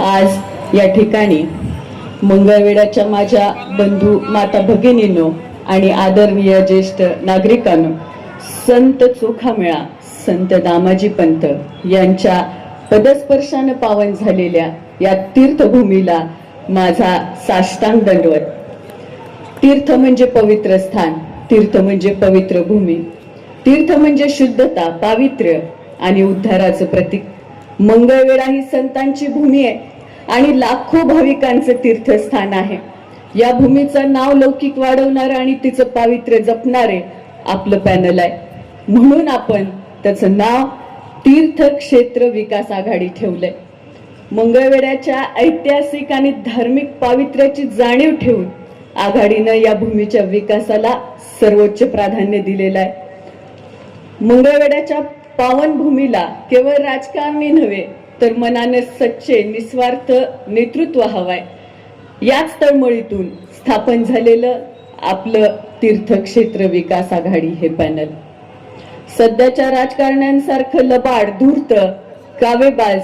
आज या ठिकाणी मंगळवेढ्याच्या माझ्या बंधू माता भगिनींनो आणि आदरणीय ज्येष्ठ नागरिकांनो, संत चोखामेळा संत दामाजी पंत यांच्या पदस्पर्शाने पावन झालेल्या या तीर्थभूमीला माझा साष्टांग दंडवत। तीर्थ म्हणजे पवित्र स्थान, तीर्थ म्हणजे पवित्र भूमी, तीर्थ म्हणजे शुद्धता, पावित्र्य आणि उद्धाराचं प्रतीक। मंगळवेढा ही संतांची भूमी आहे आणि लाखो भाविकांचं तीर्थस्थान आहे। या भूमीचं नाव लौकिक वाढवणारे आणि तिचं पावित्र्य जपणारे आपलं पॅनल आहे, म्हणून आपण त्याचं नाव तीर्थक्षेत्र विकास आघाडी ठेवलंय। मंगळवेढ्याच्या ऐतिहासिक आणि धार्मिक पावित्र्याची जाणीव ठेवून आघाडीनं या भूमीच्या विकासाला सर्वोच्च प्राधान्य दिलेलं आहे। मंगळवेढ्याच्या पावन भूमीला केवळ राजकारणी नव्हे तर मनाने सच्चे निस्वार्थ नेतृत्व हवाय। याच तळमळीतून स्थापन झालेलं आपलं तीर्थक्षेत्र विकास आघाडी हे पॅनल सध्याच्या राजकारण्यांसारखं लबाड, धूर्त, कावेबाज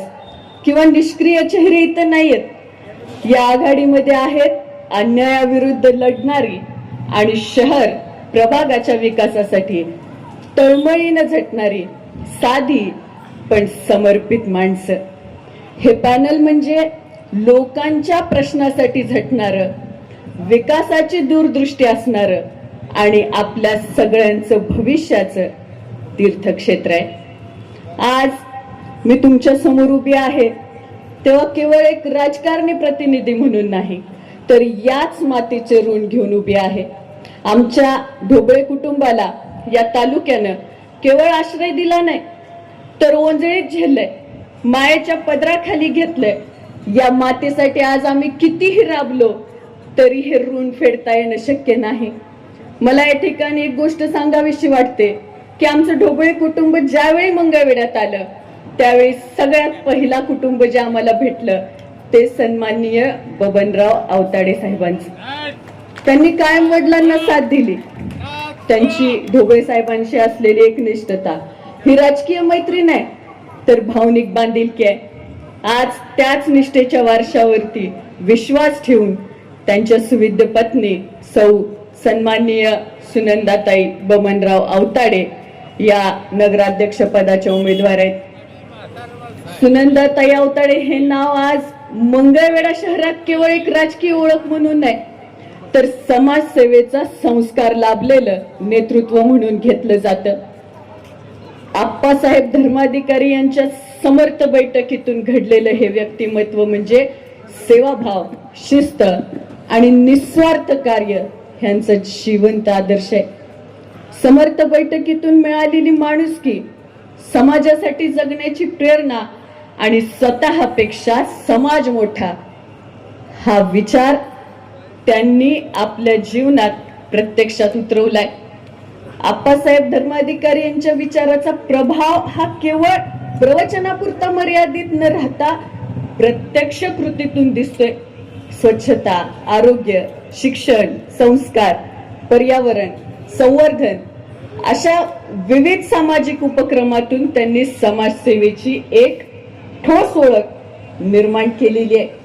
किंवा निष्क्रिय चेहरे इथं नाहीयेत। या आघाडीमध्ये आहेत अन्यायाविरुद्ध लढणारी आणि शहर प्रभागाच्या विकासासाठी तळमळीनं झटणारी साधी पण समर्पित माणसं। हे पॅनल म्हणजे लोकांच्या प्रश्नासाठी झटणारं, विकासाची दूरदृष्टी असणारं आणि आपल्या सगळ्यांचं भविष्याचं तीर्थक्षेत्र आहे। आज मी तुमच्या समोर उभी आहे तेव्हा केवळ एक राजकारणी प्रतिनिधी म्हणून नाही, तर याच मातीचे ऋण घेऊन उभी आहे। आमच्या ढोबळे कुटुंबाला या तालुक्यानं केवळ आश्रय दिला नाही तर ओंजळीत झेललंय, मायेच्या पदराखाली घेतलंय। या मातेसाठी आज आम्ही कितीही राबलो तरी हे ऋण फेडता येणं शक्य नाही। मला या ठिकाणी एक गोष्ट सांगावीशी वाटते की आमचं ढोबळे कुटुंब ज्यावेळी मंगळवेढ्यात आलं त्यावेळी सगळ्यात पहिला कुटुंब जे आम्हाला भेटलं ते सन्माननीय बबनराव आवताडे साहेबांचं। त्यांनी कायम वडिलांना साथ दिली। त्यांची ढोबळे साहेबांशी असलेली एक निष्ठता ही राजकीय मैत्री नाही तर भावनिक बांधिलकी आहे। आज त्याच निष्ठेच्या वारशावरती विश्वास ठेवून त्यांच्या सुविद्य पत्नी सौ सन्माननीय सुनंदाताई बबनराव आवताडे या नगराध्यक्ष पदाच्या उमेदवार आहेत। सुनंदाताई आवताडे हे नाव आज मंगळवेढा शहरात केवळ एक राजकीय ओळख म्हणून नाही तर समाजसेवेचा संस्कार लाभलेलं नेतृत्व म्हणून घेतलं जातं। आप्पासाहेब धर्माधिकारी यांच्या समर्थ बैठकीतून घडलेलं हे व्यक्तिमत्व म्हणजे सेवाभाव, शिस्त आणि निस्वार्थ कार्य यांचं जिवंत आदर्श आहे। समर्थ बैठकीतून मिळालेली माणुसकी, समाजासाठी जगण्याची प्रेरणा आणि स्वतःपेक्षा समाज मोठा हा विचार त्यांनी आपल्या जीवनात प्रत्यक्षात उतरवलाय। आप्पासाहेब धर्माधिकारी यांच्या विचाराचा प्रभाव हा केवळ प्रवचनापुरता मर्यादित न राहता प्रत्यक्ष कृतीतून दिसतोय। स्वच्छता, आरोग्य, शिक्षण, संस्कार, पर्यावरण, संवर्धन अशा विविध सामाजिक उपक्रमातून त्यांनी समाजसेवेची एक ठोस ओळख निर्माण केलेली आहे।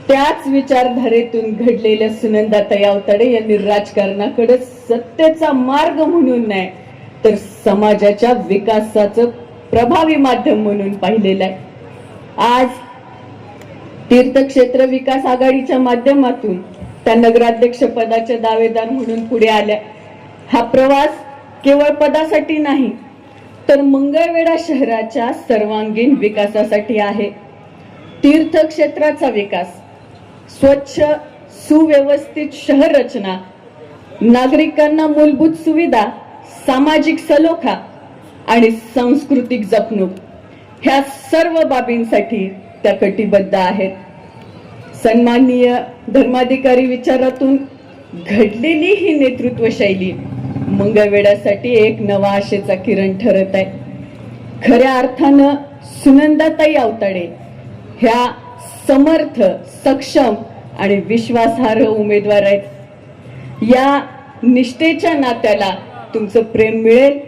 त्याच विचारधारेतून घडलेल्या सुनंदाताई आवताडे यांनी राजकारणाकडे सत्तेचा मार्ग म्हणून नाही तर समाजाच्या विकासाचं प्रभावी माध्यम म्हणून पाहिलेलं आहे। आज तीर्थक्षेत्र विकास आघाडीच्या माध्यमातून त्या नगराध्यक्ष पदाचे दावेदार म्हणून पुढे आल्या। हा प्रवास केवळ पदासाठी नाही तर मंगळवेढा शहराच्या सर्वांगीण विकासासाठी आहे। तीर्थक्षेत्राचा विकास, स्वच्छ सुव्यवस्थित शहर रचना, नागरिकांना मूलभूत सुविधा, सामाजिक सलोखा आणि सांस्कृतिक जपणूक ह्या सर्व बाबींसाठी त्या कटिबद्ध आहेत। सन्माननीय धर्माधिकारी विचारातून घडलेली ही नेतृत्व शैली मंगळवेढ्यासाठी एक नवा आशेचा किरण ठरत आहे। खऱ्या अर्थानं सुनंदाताई आवताडे ह्या समर्थ, सक्षम आणि विश्वासार्ह उमेदवार आहेत। या निष्ठेच्या नात्याला तुमचं प्रेम मिळेल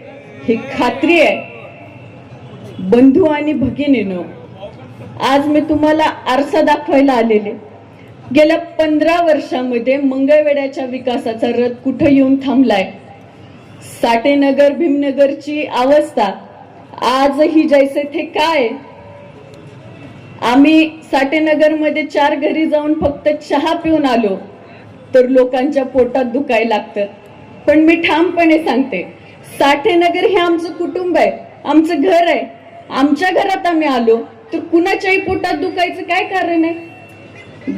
ही खात्री आहे। बंधू आणि भगिनींनो, आज मी तुम्हाला आरसा दाखवायला आलेले. गेल्या 15 वर्षामध्ये मंगळवेढ्याच्या विकासाचा रथ कुठं येऊन थांबलाय. साठेनगर भीमनगरची अवस्था आजही जैसे थे काय. आम्ही साठेनगरमध्ये 4 घरी जाऊन फक्त चहा पिऊन आलो तर लोकांच्या पोटात दुखायला लागतं. पण मी ठामपणे सांगते, साठेनगर हे आमचं कुटुंब आहे, आमचं घर आहे. आमच्या घरात आम्ही आलो तर कुणाच्याही पोटात दुखायचं काय कारण आहे.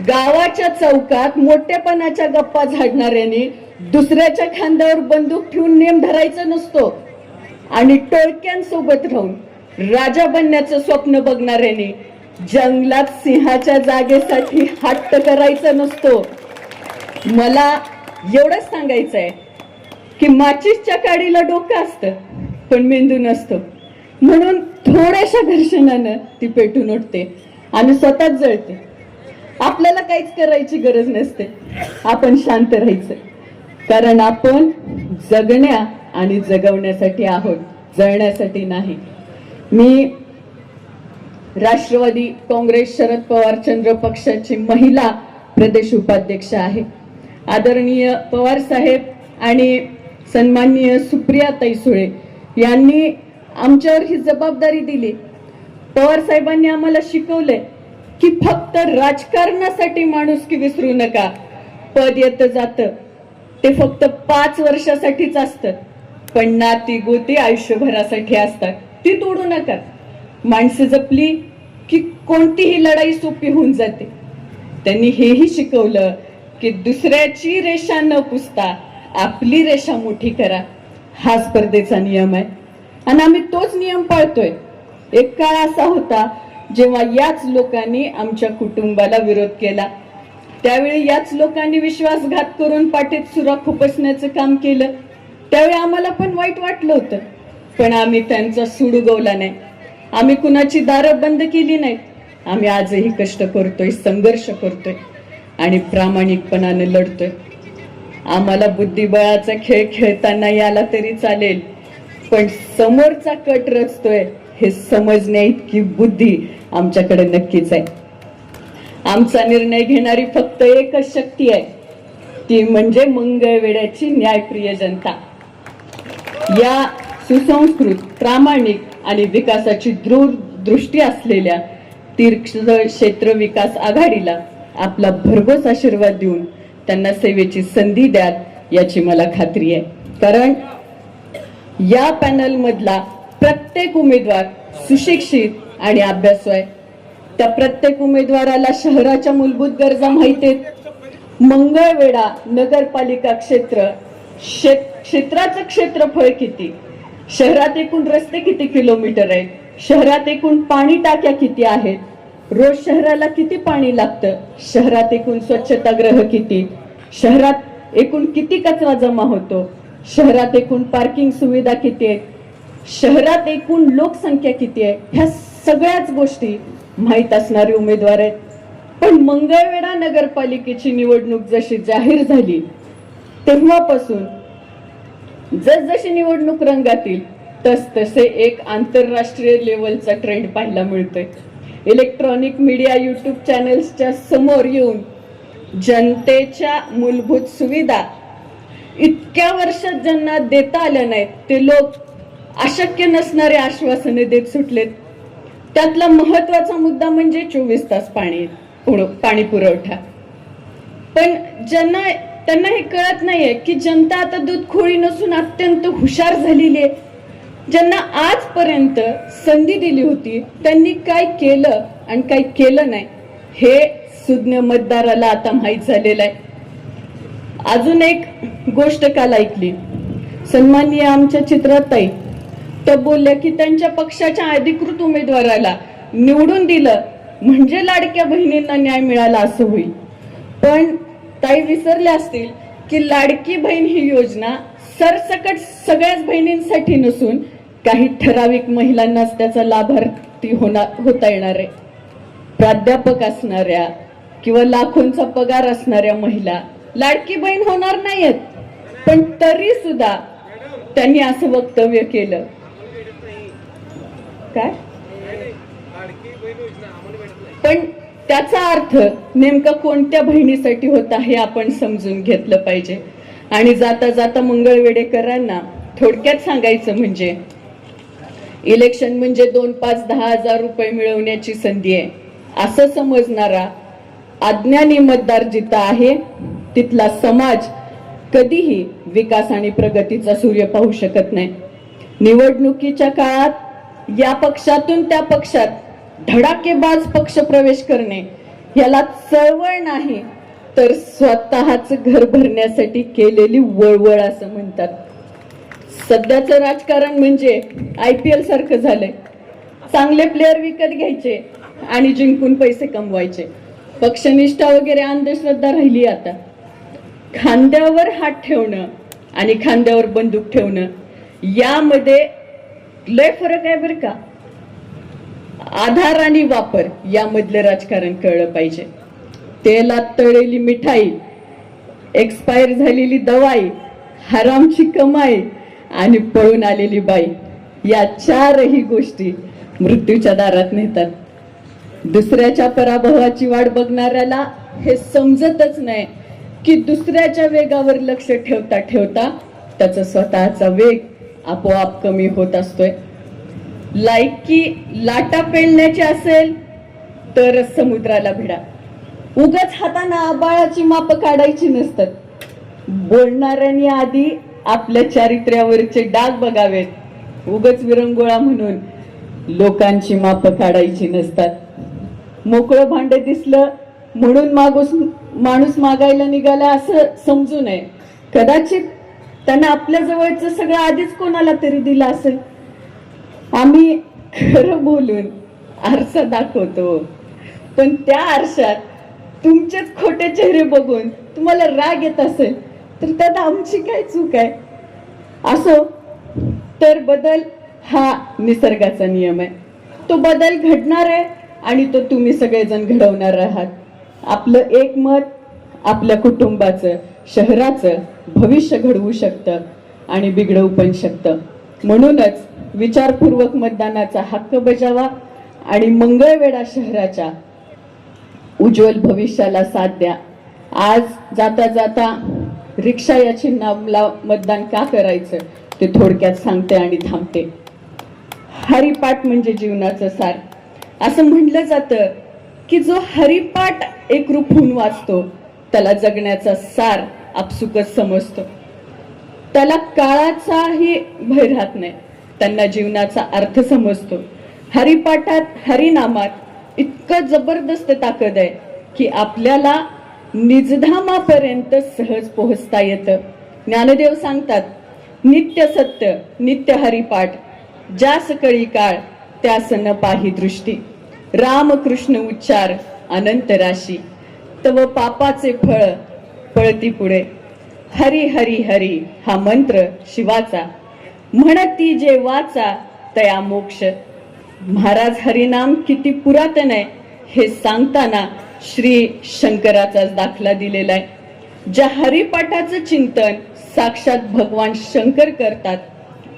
गावाच्या चौकात मोठेपणाच्या गप्पा झाडणाऱ्यांनी दुसऱ्याच्या खांद्यावर बंदूक ठेवून नेम धरायचा नसतो आणि टोळक्यांसोबत राहून राजा बनण्याचं स्वप्न बघणाऱ्यांनी जंगलात सिंहाच्या जागेसाठी हट्ट करायचा नसतो. मला एवढंच सांगायचं आहे की माचीसच्या काडीला डोकं असतं पण मेंदू नसतो. म्हणून थोड्याशा घर्षणानं ती पेटून उठते आणि स्वतःच जळते. आपल्याला काहीच करायची गरज नसते, आपण शांत राहायचं. कारण आपण जगण्या आणि जगवण्यासाठी आहोत, जळण्यासाठी नाही. मी राष्ट्रवादी काँग्रेस शरद पवारचंद्र पक्षाची महिला प्रदेश उपाध्यक्ष आहे. आदरणीय पवार साहेब आणि सन्माननीय सुप्रियाताई सुळे यांनी आमच्यावर ही जबाबदारी दिली. पवार साहेबांनी आम्हाला शिकवले की फक्त राजकारणासाठी माणुसकी विसरू नका. पद येतं जातं, ते फक्त 5 वर्षासाठीच असतं, पण नाती गोती आयुष्यभरासाठी असतात, ती तोडू नका. माणसं जपली की कोणतीही लढाई सोपी होऊन जाते. त्यांनी हेही शिकवलं की दुसऱ्याची रेषा न पुसता आपली रेषा मोठी करा, हा स्पर्धेचा नियम आहे आणि आम्ही तोच नियम पाळतोय. एक काळ असा होता जेव्हा याच लोकांनी आमच्या कुटुंबाला विरोध केला. त्यावेळी याच लोकांनी विश्वासघात करून पाठीत सुरा खुपसण्याचं काम केलं. त्यावेळी आम्हाला पण वाईट वाटलं होतं, पण आम्ही त्यांचा सूड उगवला नाही. आम्ही कुणाची दारं बंद केली नाहीत. आम्ही आजही कष्ट करतोय, संघर्ष करतोय आणि प्रामाणिकपणाने लढतोय. आम्हाला बुद्धिबळाचा खेळ खेळताना याला तरी चालेल, पण समोरचा कट रचतोय हे समजण्या इतकी बुद्धी आमच्याकडे नक्कीच आहे. आमचा निर्णय घेणारी फक्त एकच शक्ती आहे, ती म्हणजे मंगळवेढ्याची न्यायप्रिय जनता. या सुसंस्कृत, प्रामाणिक आणि विकासाची दूरदृष्टी असलेल्या तीर्थक्षेत्र विकास आघाडीला आपला भरघोस आशीर्वाद देऊन त्यांना सेवेची संधी द्याल याची मला खात्री आहे. कारण या पॅनल मधला प्रत्येक उमेदवार सुशिक्षित आणि अभ्यासू आहे. त्या प्रत्येक उमेदवाराला शहराच्या मूलभूत गरजा माहिती आहेत. मंगळवेढा नगरपालिका क्षेत्राचं क्षेत्रफळ किती, शहरात एकूण रस्ते किती किलोमीटर आहेत, शहरात एकूण पाणी टाक्या किती आहेत, रोज शहराला किती पाणी लागतं, शहरात एकूण स्वच्छतागृह किती, शहरात एकूण किती कचरा जमा होतो, शहरात एकूण पार्किंग सुविधा किती आहेत, शहरात एकूण लोकसंख्या किती आहे, ह्या सगळ्याच गोष्टी माहीत असणारे उमेदवार आहेत. पण मंगळवेढा नगरपालिकेची निवडणूक जशी जाहीर झाली तेव्हापासून जसजशी निवडणूक रंगात येईल तसतसे एक आंतरराष्ट्रीय लेवलचा ट्रेंड पाहायला मिळतोय. इलेक्ट्रॉनिक मीडिया, युट्यूब चॅनल्सच्या समोर येऊन जनतेच्या मूलभूत सुविधा इतक्या वर्षात ज्यांना देता आल्या नाहीत ते लोक अशक्य नसणारे आश्वासने देत सुटलेत. त्यातला महत्वाचा मुद्दा म्हणजे 24 तास पाणी पुरवठा. पण त्यांना हे कळत नाहीये की जनता आता दूध खोळी नसून अत्यंत हुशार झालेली आहे. ज्यांना आजपर्यंत संधी दिली होती त्यांनी काय केलं आणि काय केलं नाही हे सुज्ञ मतदाराला आता माहीत झालेलं आहे. अजून एक गोष्ट काल ऐकली. सन्माननीय आमच्या चित्राताई त्या बोलल्या की त्यांच्या पक्षाच्या अधिकृत उमेदवाराला निवडून दिलं म्हणजे लाडक्या बहिणींना न्याय मिळाला असं होईल. पण ताई विसरल्या असतील की लाडकी बहीण ही योजना सरसकट सगळ्याच बहिणींसाठी नसून काही ठराविक महिलांनाच त्याचा लाभार्थी होता येणार आहे. प्राध्यापक असणाऱ्या किंवा लाखोंचा पगार असणाऱ्या महिला लाडकी बहीण होणार नाहीत. पण तरी सुद्धा त्यांनी असं वक्तव्य केलं काय पण त्याचा अर्थ नेमका कोणत्या बहिणीसाठी होता हे आपण समजून घेतलं पाहिजे. आणि जाता जाता मंगळवेडेकरांना थोडक्यात सांगायचं म्हणजे इलेक्शन म्हणजे 2, 5, 10,000 रुपये मिळवण्याची संधी आहे असं समजणारा अज्ञानी मतदार जिथं आहे तिथला समाज कधीही विकास आणि प्रगतीचा सूर्य पाहू शकत नाही. निवडणुकीच्या काळात या पक्षातून त्या पक्षात धडाकेबाज पक्ष प्रवेश करणे याला चळवळ नाही तर स्वतःच घर भरण्यासाठी केलेली वळवळ असं म्हणतात. सध्याचं राजकारण म्हणजे IPL सारखं झालंय. चांगले प्लेयर विकत घ्यायचे आणि जिंकून पैसे कमवायचे. पक्षनिष्ठा वगैरे अंधश्रद्धा राहिली आता. खांद्यावर हात ठेवणं आणि खांद्यावर बंदूक ठेवणं यामध्ये लय फरक आहे बरं का. आधार आणि वापर यामधलं राजकारण कळलं पाहिजे. तेलात तळलेली मिठाई, एक्सपायर झालेली दवाई, हरामची कमाई आणि पळून आलेली बाई या 4ही गोष्टी मृत्यूच्या दारात नेतात. दुसऱ्याच्या पराभवाची वाट बघणाऱ्याला हे समजतच नाही की दुसऱ्याच्या वेगावर लक्ष ठेवता ठेवता त्याचा स्वतःचा वेग आपोआप कमी होत असतोय. लायकी लाटा पेलण्याची असेल तर समुद्राला भिडा. उगाच हाताने आबाळाची माप काढायची नसतात. बोलणाऱ्यांनी आधी आपल्या चारित्र्यावरचे डाग बघावेत. उगाच विरंगुळा म्हणून लोकांची माप काढायची नसतात. मोकळं भांडे दिसलं म्हणून माणूस मागायला निघाला असं समजू नये. कदाचित त्यानं आपल्या जवळचं सगळं आधीच कोणाला तरी दिलं असेल. आम्ही खरं बोलून आरसा दाखवतो पण त्या आरशात तुमचेच खोटे चेहरे बघून तुम्हाला राग येत असेल तर त्यात आमची काय चूक आहे. असो तर बदल हा निसर्गाचा नियम आहे. तो बदल घडणार आहे आणि तो तुम्ही सगळेजण घडवणार आहात. आपलं एक मत आपल्या कुटुंबाचं, शहराचं भविष्य घडवू शकतं आणि बिघडवू पण शकतं. म्हणूनच विचारपूर्वक मतदानाचा हक्क बजावा आणि मंगळवेढा शहराच्या उज्ज्वल भविष्याला साथ द्या. आज जाता जाता रिक्षा या चिन्हाला मतदान का करायचं ते थोडक्यात सांगते आणि थांबते. हरिपाठ म्हणजे जीवनाचं सार. असं म्हटलं जातं की जो हरिपाठ एकरूप होऊन वाचतो त्याला जगण्याचा सार आपसुकच समजतो. त्याला काळाचाही भय राहत नाही. त्यांना जीवनाचा अर्थ समजतो. हरिपाठात, हरिनामात इतकं जबरदस्त ताकद आहे की आपल्याला निजधामापर्यंत सहज पोहोचता येतं. ज्ञानदेव सांगतात, नित्य सत्य नित्य हरिपाठ, ज्यास कळी काळ त्यास न पाही दृष्टी. रामकृष्ण उच्चार अनंत राशी, तव पापाचे फळ पळती पुढे. हरी हरी हरी हा मंत्र शिवाचा, म्हणती जे वाचा तया मोक्ष. महाराज हरिनाम किती पुरातन आहे हे सांगताना श्री शंकराचाच दाखला दिलेला आहे. ज्या हरिपाठाचं चिंतन साक्षात भगवान शंकर करतात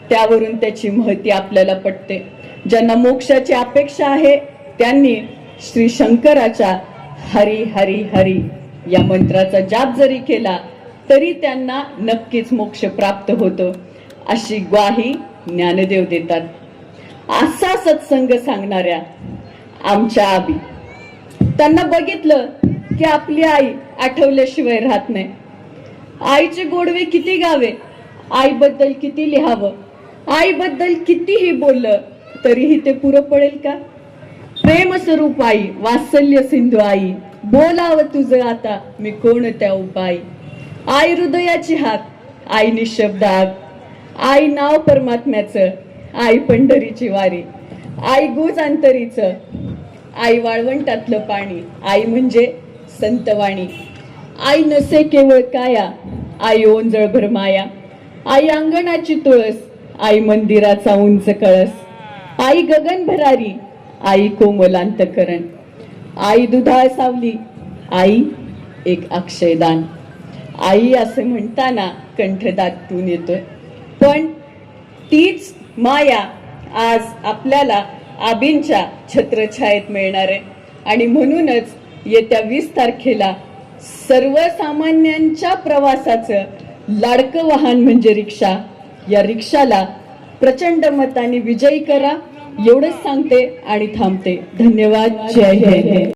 त्यावरून त्याची महती आपल्याला पटते. ज्यांना मोक्षाची अपेक्षा आहे त्यांनी श्री शंकराच्या हरी हरी हरी या मंत्राचा जाप जरी केला तरी त्यांना नक्कीच मोक्ष प्राप्त होतो अशी ग्वाही ज्ञानदेव देतात. असा सत्संग सांगणाऱ्या आमच्या आबी, त्यांना बघितलं की आपली आई आठवल्याशिवाय राहत नाही. आईचे गोडवे किती गावे, आईबद्दल किती लिहावं, आईबद्दल कितीही बोललं तरीही ते पुरं पडेल का. प्रेम स्वरूप आई, वात्सल्य सिंधू आई, बोलावं तुझं आता मी कोणत्या उपाय. आई हृदयाची हाक, आई निशब्द आग, आई नाव परमात्म्याचं, आई पंढरीची वारी, आई गुज अंतरीचं, आई वाळवंटातलं पाणी, आई म्हणजे संतवाणी. आई नसे केवळ काया, आई ओंजळभर माया, आई अंगणाची तुळस, आई मंदिराचा उंच कळस, आई गगन भरारी, आई कोमलांतकरण, आई दुधाळ सावली, आई एक अक्षयदान. आई असं म्हणताना कंठदाटून येतोय. पण तीच माया आज आपल्याला आबींच्या छत्रछायेत मिळणार आहे. आणि म्हणूनच येत्या 20 तारखेला सर्वसामान्यांच्या प्रवासाचं लाडकं वाहन म्हणजे रिक्षा, या रिक्षाला प्रचंड मताने विजयी करा एवढंच सांगते आणि थांबते. धन्यवाद. जय हिंद.